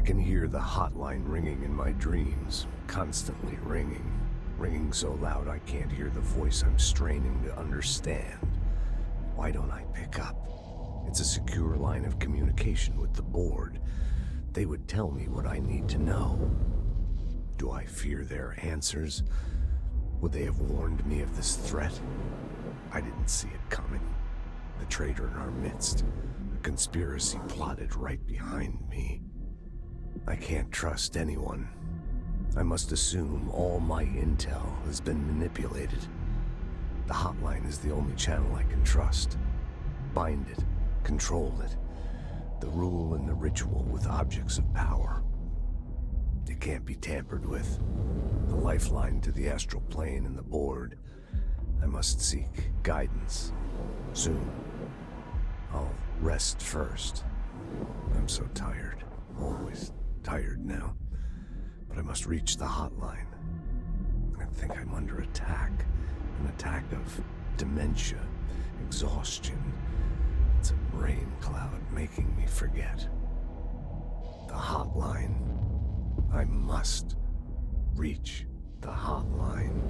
I can hear the hotline ringing in my dreams, constantly ringing. Ringing so loud I can't hear the voice I'm straining to understand. Why don't I pick up? It's a secure line of communication with the board. They would tell me what I need to know. Do I fear their answers? Would they have warned me of this threat? I didn't see it coming. The traitor in our midst. A conspiracy plotted right behind me. I can't trust anyone. I must assume all my intel has been manipulated. The hotline is the only channel I can trust. Bind it, control it. The rule and the ritual with objects of power. It can't be tampered with. The lifeline to the astral plane and the board. I must seek guidance. Soon. I'll rest first. I'm so tired. Always tired now. But I must reach the hotline. I think I'm under attack. An attack of dementia, exhaustion. It's a rain cloud making me forget. The hotline. I must reach the hotline.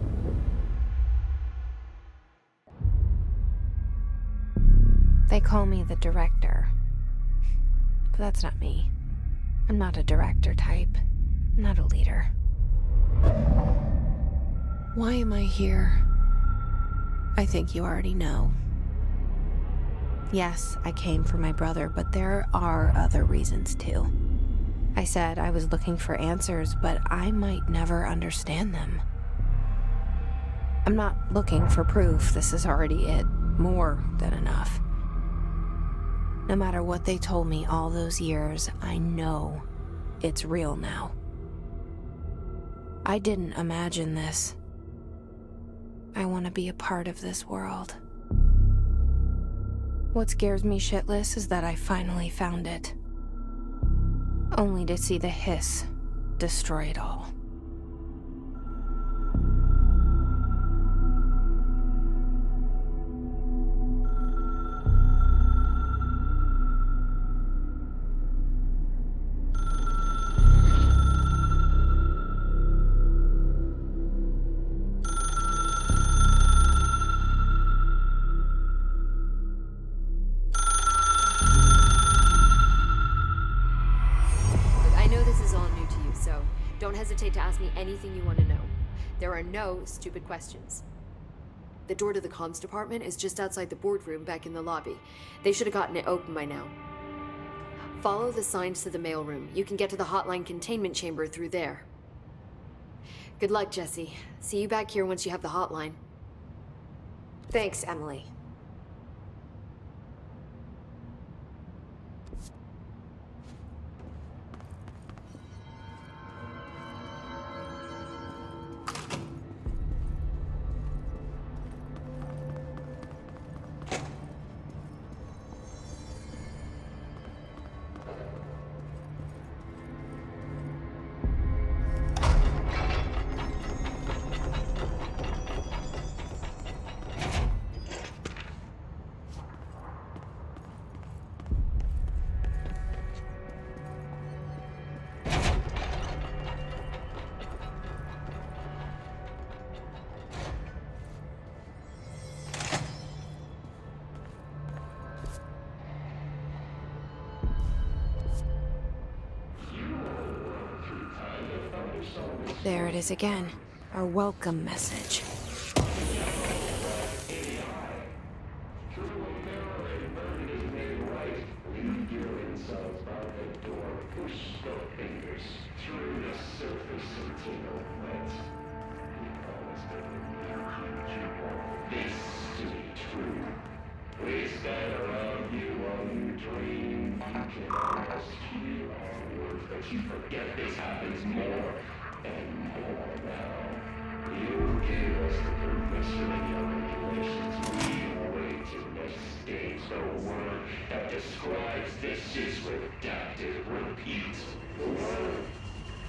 They call me the director. But that's not me. I'm not a director type. I'm not a leader. Why am I here? I think you already know. Yes, I came for my brother, but there are other reasons too. I said I was looking for answers, but I might never understand them. I'm not looking for proof. This is already it. More than enough. No matter what they told me all those years, I know it's real now. I didn't imagine this. I want to be a part of this world. What scares me shitless is that I finally found it. Only to see the hiss destroy it all. Don't hesitate to ask me anything you want to know. There are no stupid questions. The door to the comms department is just outside the boardroom back in the lobby. They should have gotten it open by now. Follow the signs to the mailroom. You can get to the hotline containment chamber through there. Good luck, Jesse. See you back here once you have the hotline. Thanks, Emily. There it is again. Our welcome message. You forget this happens more and more now. You give us the permission and your regulations. We wait to mistake the word that describes this is redacted. Repeat the word.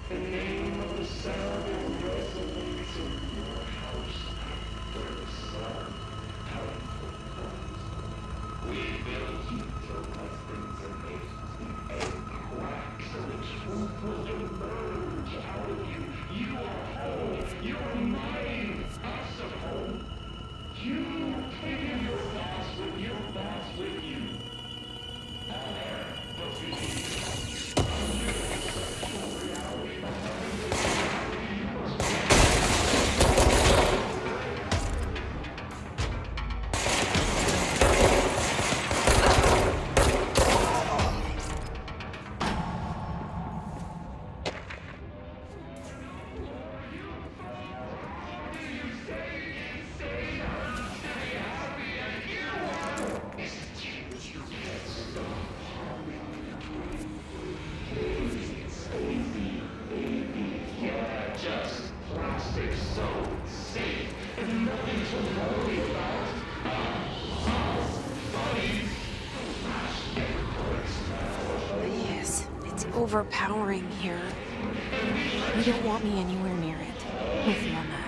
The name of the sound that resonates in your house where the sun comes. We built you till customs and nations. And cracks of the truth Yes, it's overpowering here. You don't want me anywhere near it. With you on that.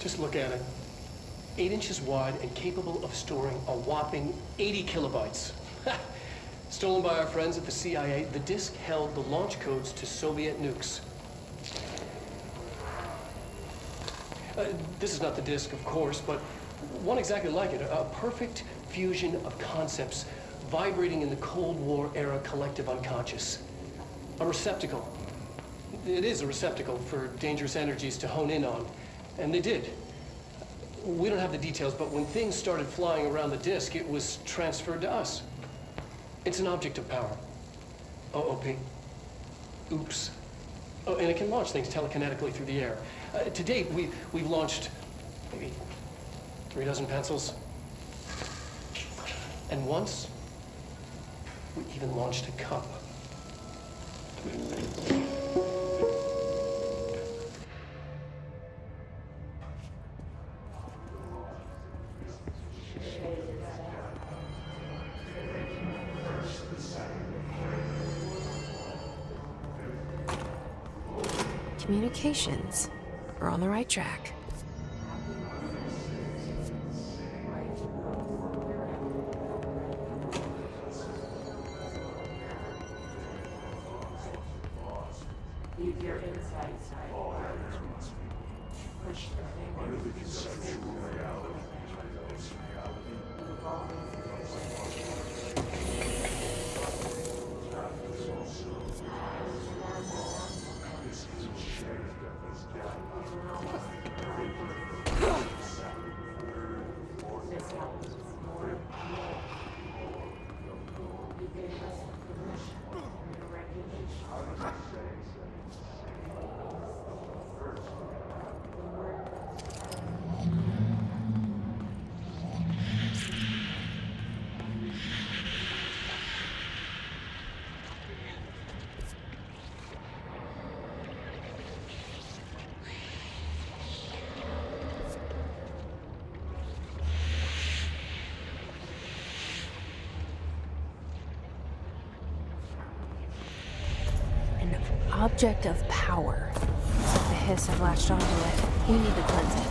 Just look at it. 8 inches wide and capable of storing a whopping 80 kilobytes. Stolen by our friends at the CIA, the disk held the launch codes to Soviet nukes. This is not the disk, of course, but one exactly like it. A perfect fusion of concepts vibrating in the Cold War era collective unconscious. A receptacle. It is a receptacle for dangerous energies to hone in on. And they did. We don't have the details, but when things started flying around the disk, it was transferred to us. It's an object of power. OOP. Oops. Oh, and it can launch things telekinetically through the air. To date, we've launched maybe 3 dozen pencils. And once, we even launched a cup. Communications. We're on the right track. Object of power. Looks like the hiss have latched onto it. We need to cleanse it.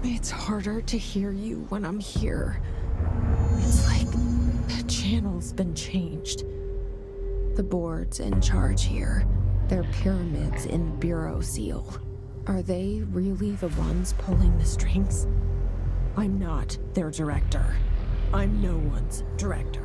It's harder to hear you when I'm here. It's like the channel's been changed. The board's in charge here. They're pyramids in Bureau Seal. Are they really the ones pulling the strings? I'm not their director. I'm no one's director.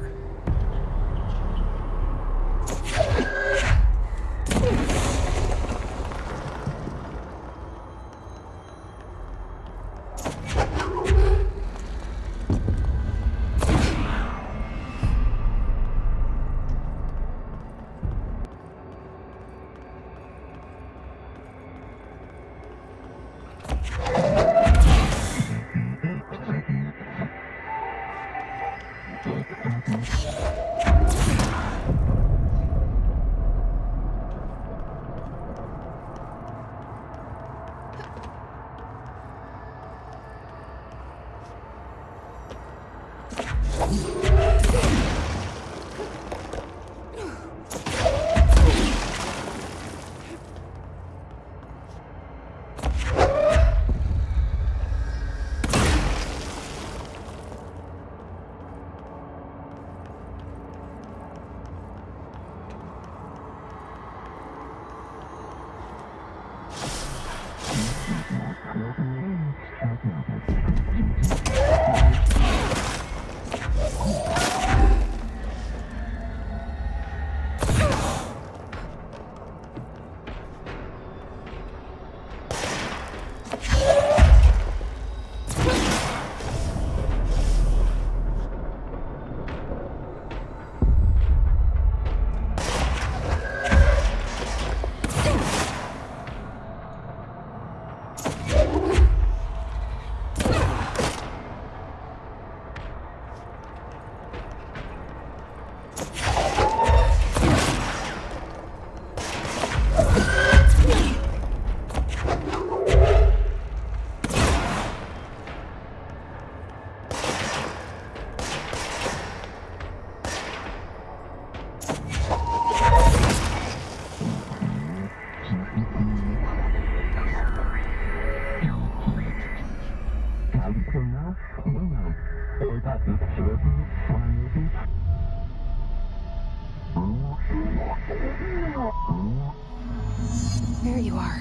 There you are.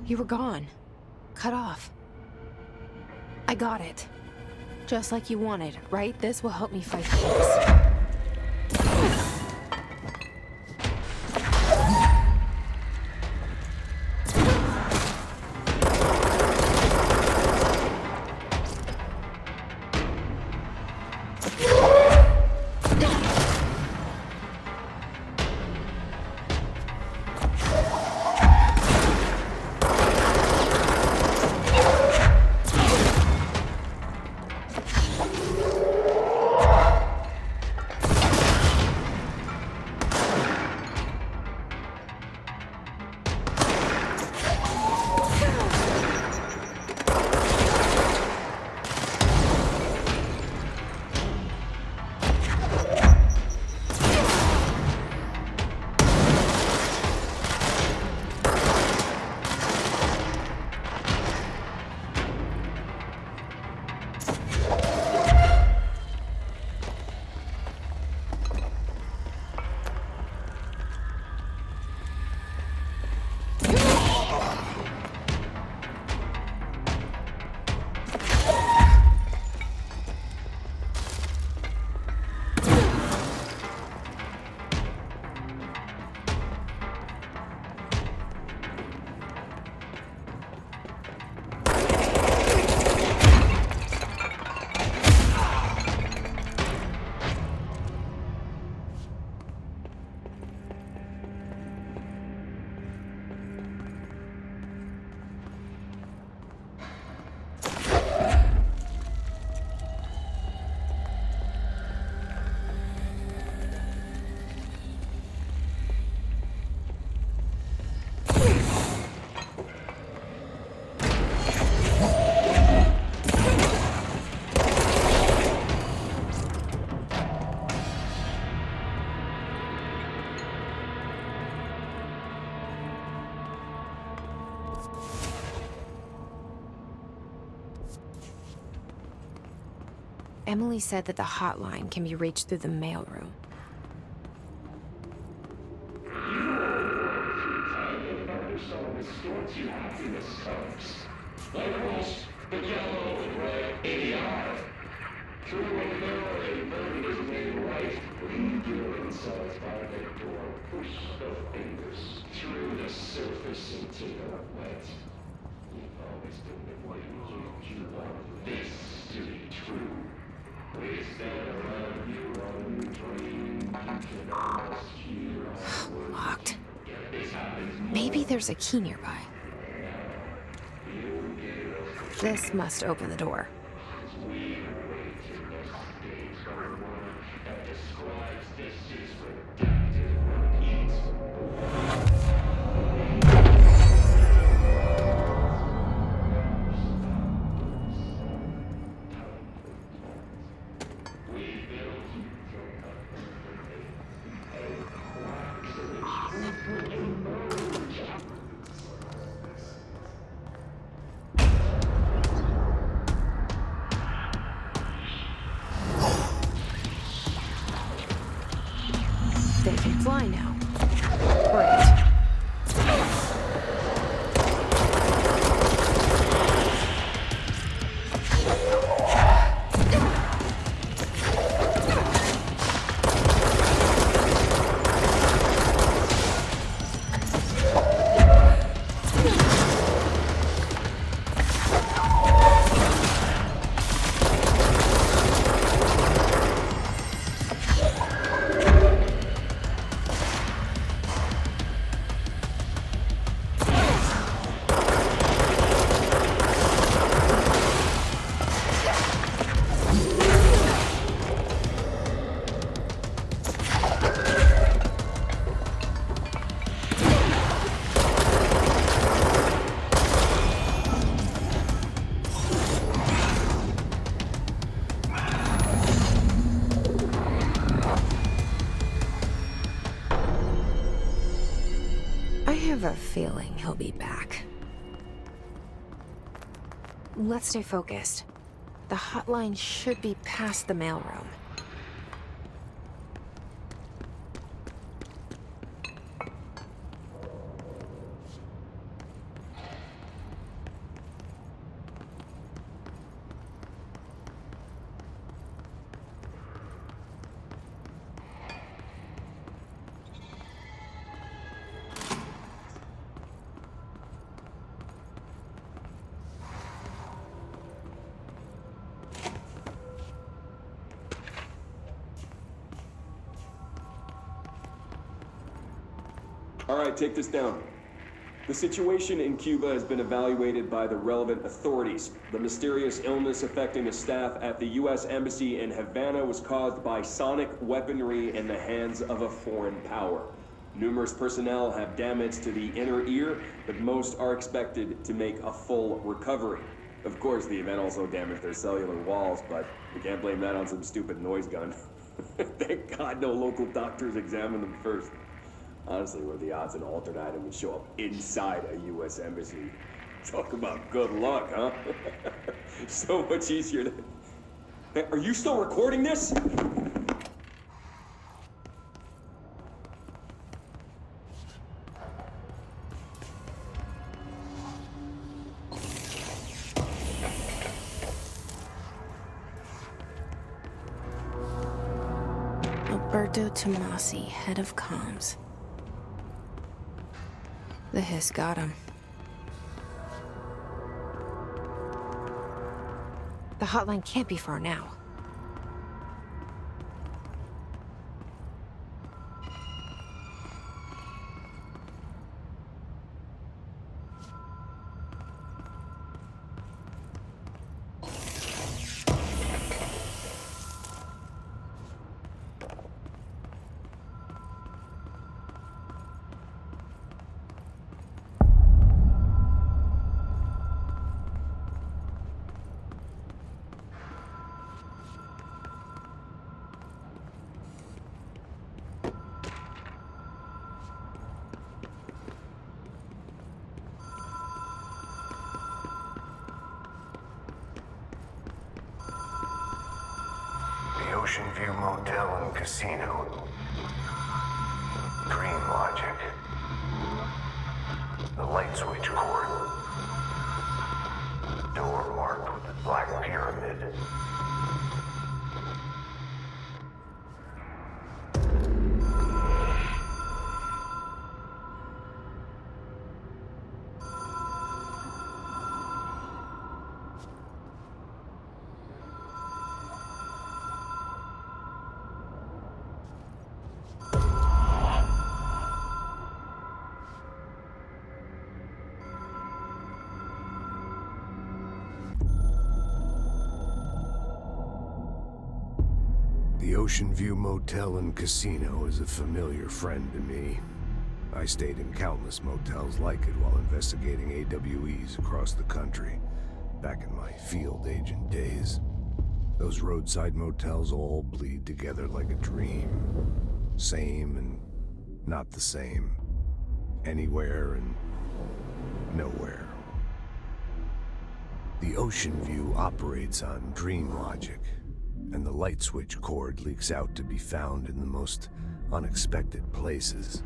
You were gone. Cut off. I got it. Just like you wanted, right? This will help me fight this. Emily said that the hotline can be reached through the mailroom. Locked. Maybe there's a key nearby. This must open the door. They can fly now. Great. I have a feeling he'll be back. Let's stay focused. The hotline should be past the mailroom. All right, take this down. The situation in Cuba has been evaluated by the relevant authorities. The mysterious illness affecting the staff at the U.S. Embassy in Havana was caused by sonic weaponry in the hands of a foreign power. Numerous personnel have damage to the inner ear, but most are expected to make a full recovery. Of course, the event also damaged their cellular walls, but we can't blame that on some stupid noise gun. Thank God no local doctors examined them first. Honestly, what are the odds an altered item would show up inside a U.S. embassy? Talk about good luck, huh? So much easier to... Hey, are you still recording this? Alberto Tomasi, head of comms. The hiss got him. The hotline can't be far now. Ocean View Motel and Casino. Dream Logic. The light switch cord. Door marked with the Black Pyramid. The Ocean View Motel and Casino is a familiar friend to me. I stayed in countless motels like it while investigating AWEs across the country, back in my field agent days. Those roadside motels all bleed together like a dream. Same and not the same. Anywhere and nowhere. The Ocean View operates on dream logic, and the light switch cord leaks out to be found in the most unexpected places,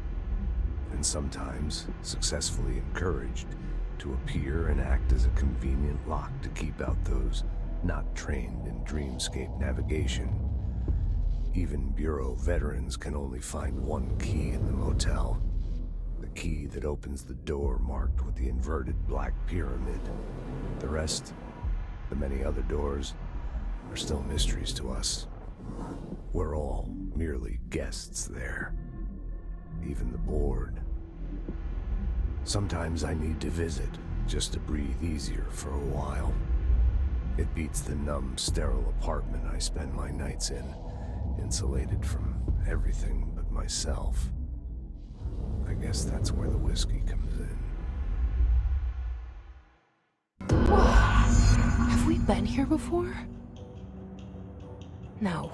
and sometimes successfully encouraged to appear and act as a convenient lock to keep out those not trained in dreamscape navigation. Even Bureau veterans can only find one key in the motel. The key that opens the door marked with the inverted black pyramid. The rest, the many other doors, are still mysteries to us. We're all merely guests there. Even the board. Sometimes I need to visit, just to breathe easier for a while. It beats the numb, sterile apartment I spend my nights in, insulated from everything but myself. I guess that's where the whiskey comes in. Have we been here before? No.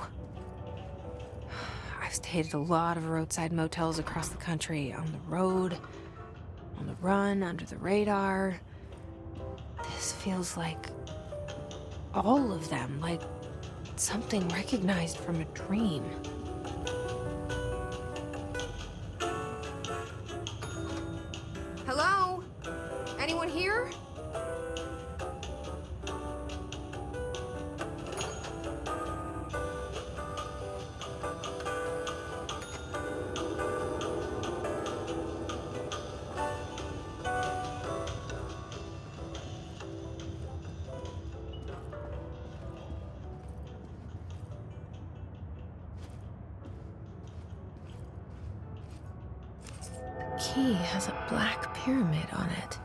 I've stayed at a lot of roadside motels across the country, on the road, on the run, under the radar. This feels like all of them, like something recognized from a dream. Hello? Anyone here? The key has a black pyramid on it.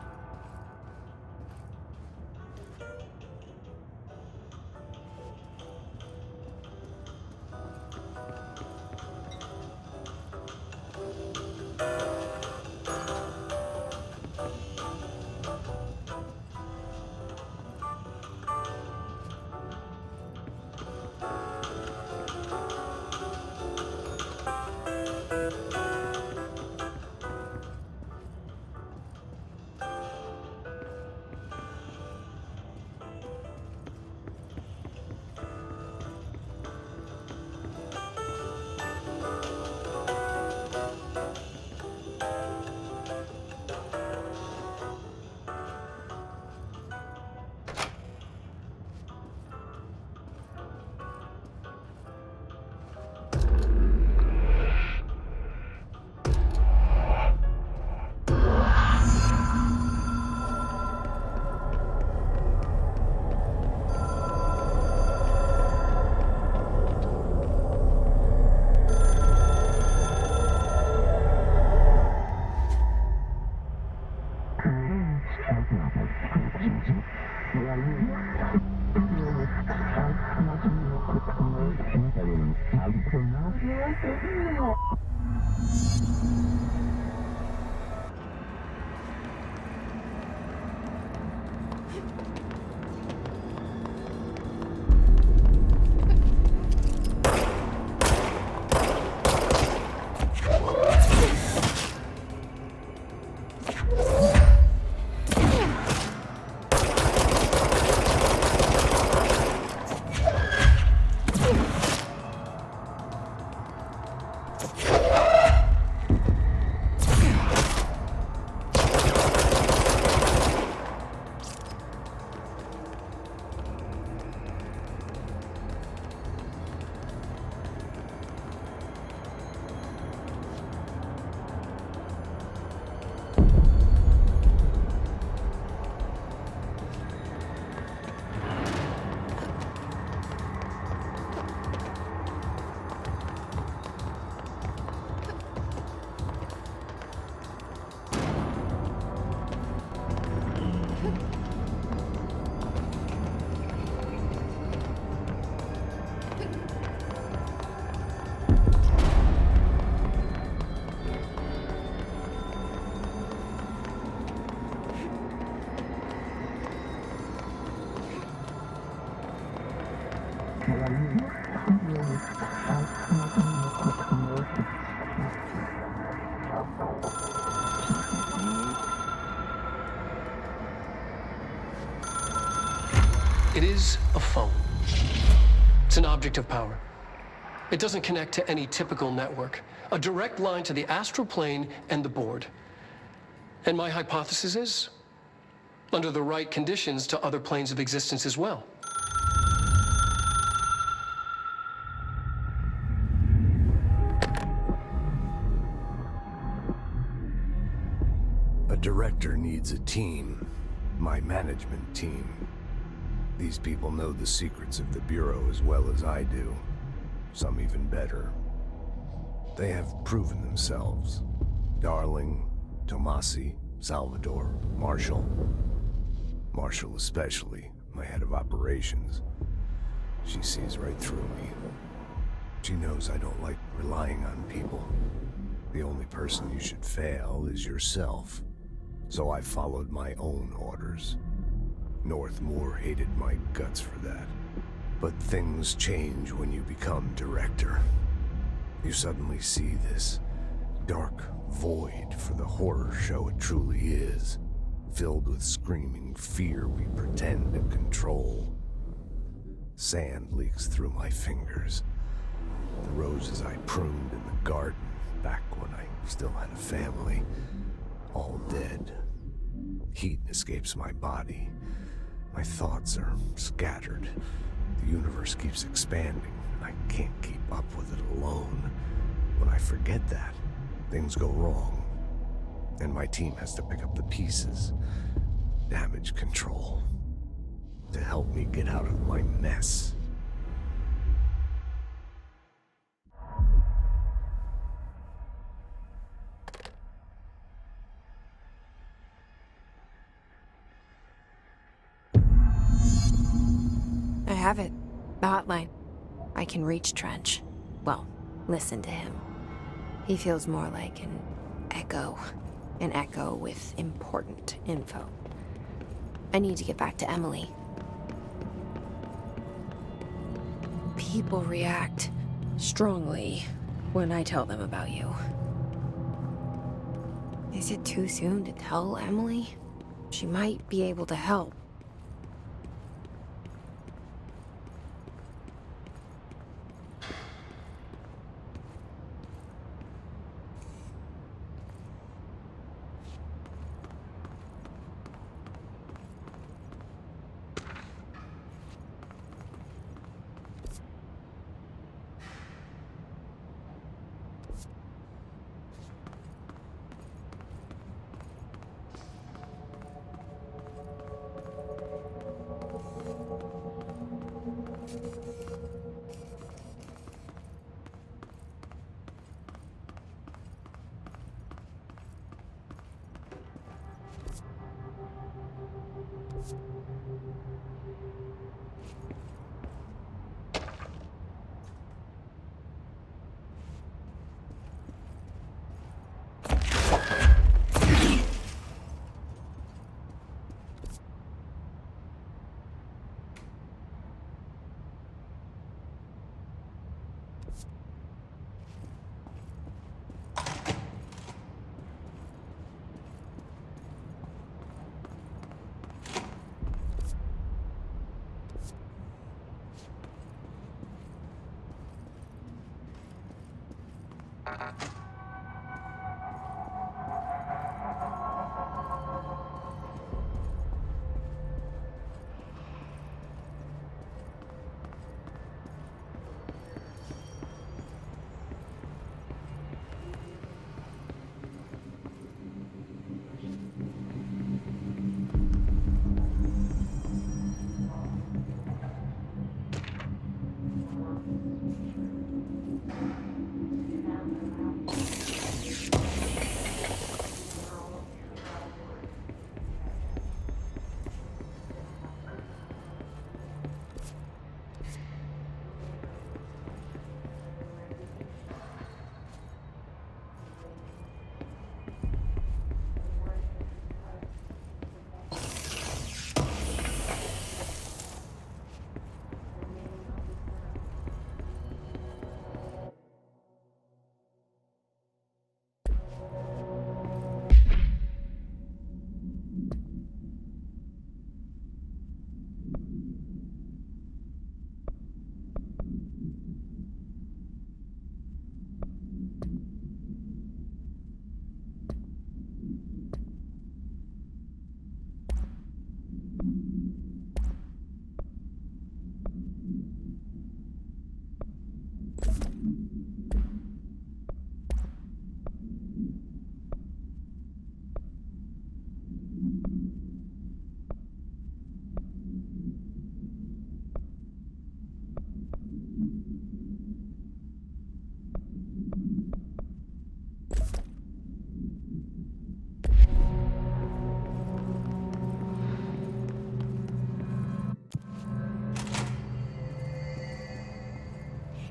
It is a phone. It's an object of power. It doesn't connect to any typical network. A direct line to the astral plane and the board. And my hypothesis is, under the right conditions, to other planes of existence as well. A director needs a team. My management team. These people know the secrets of the Bureau as well as I do. Some even better. They have proven themselves. Darling, Tomasi, Salvador, Marshall. Marshall especially, my head of operations. She sees right through me. She knows I don't like relying on people. The only person you should fail is yourself. So I followed my own orders. Northmore hated my guts for that. But things change when you become director. You suddenly see this dark void for the horror show it truly is, filled with screaming fear we pretend to control. Sand leaks through my fingers. The roses I pruned in the garden back when I still had a family, all dead. Heat escapes my body. My thoughts are scattered. The universe keeps expanding. I can't keep up with it alone. When I forget that, things go wrong. And my team has to pick up the pieces. Damage control. To help me get out of my mess. I have it. The hotline. I can reach Trench. Well, listen to him. He feels more like an echo. An echo with important info. I need to get back to Emily. People react strongly when I tell them about you. Is it too soon to tell Emily? She might be able to help.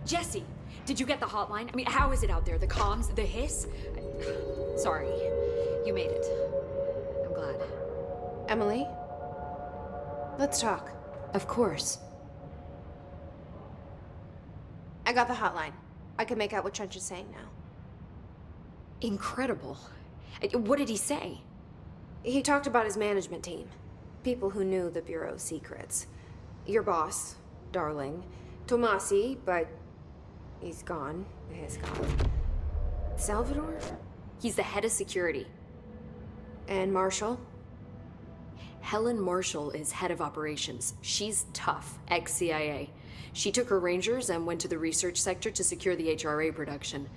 Jesse, did you get the hotline? I mean, how is it out there? The comms, the hiss? Sorry, you made it. I'm glad. Emily? Let's talk. Of course. I got the hotline. I can make out what Trench is saying now. Incredible. What did he say? He talked about his management team. People who knew the Bureau's secrets. Your boss, Darling. Tomasi, but he's gone. He's gone. Salvador? He's the head of security. And Marshall? Helen Marshall is head of operations. She's tough, ex-CIA. She took her Rangers and went to the research sector to secure the HRA production.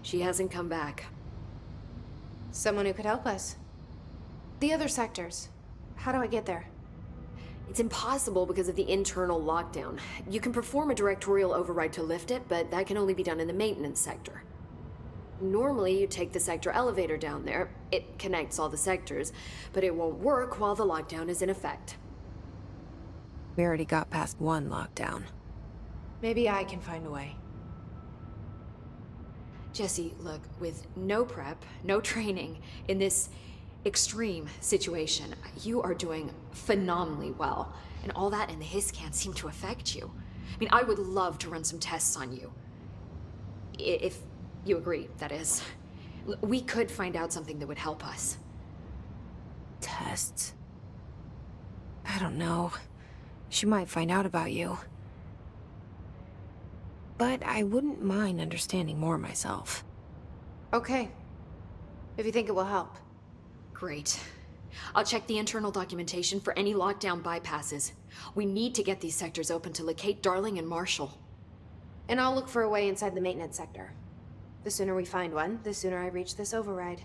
She hasn't come back. Someone who could help us. The other sectors. How do I get there? It's impossible because of the internal lockdown. You can perform a directorial override to lift it, but that can only be done in the maintenance sector. Normally, you take the sector elevator down there. It connects all the sectors, but it won't work while the lockdown is in effect. We already got past one lockdown. Maybe I can find a way. Jesse, look, with no prep, no training, in this extreme situation, you are doing phenomenally well. And all that and the hiss can't seem to affect you. I mean, I would love to run some tests on you. If you agree, that is. We could find out something that would help us. Tests? I don't know. She might find out about you. But I wouldn't mind understanding more myself. Okay. If you think it will help. Great. I'll check the internal documentation for any lockdown bypasses. We need to get these sectors open to locate Darling and Marshall. And I'll look for a way inside the maintenance sector. The sooner we find one, the sooner I reach this override.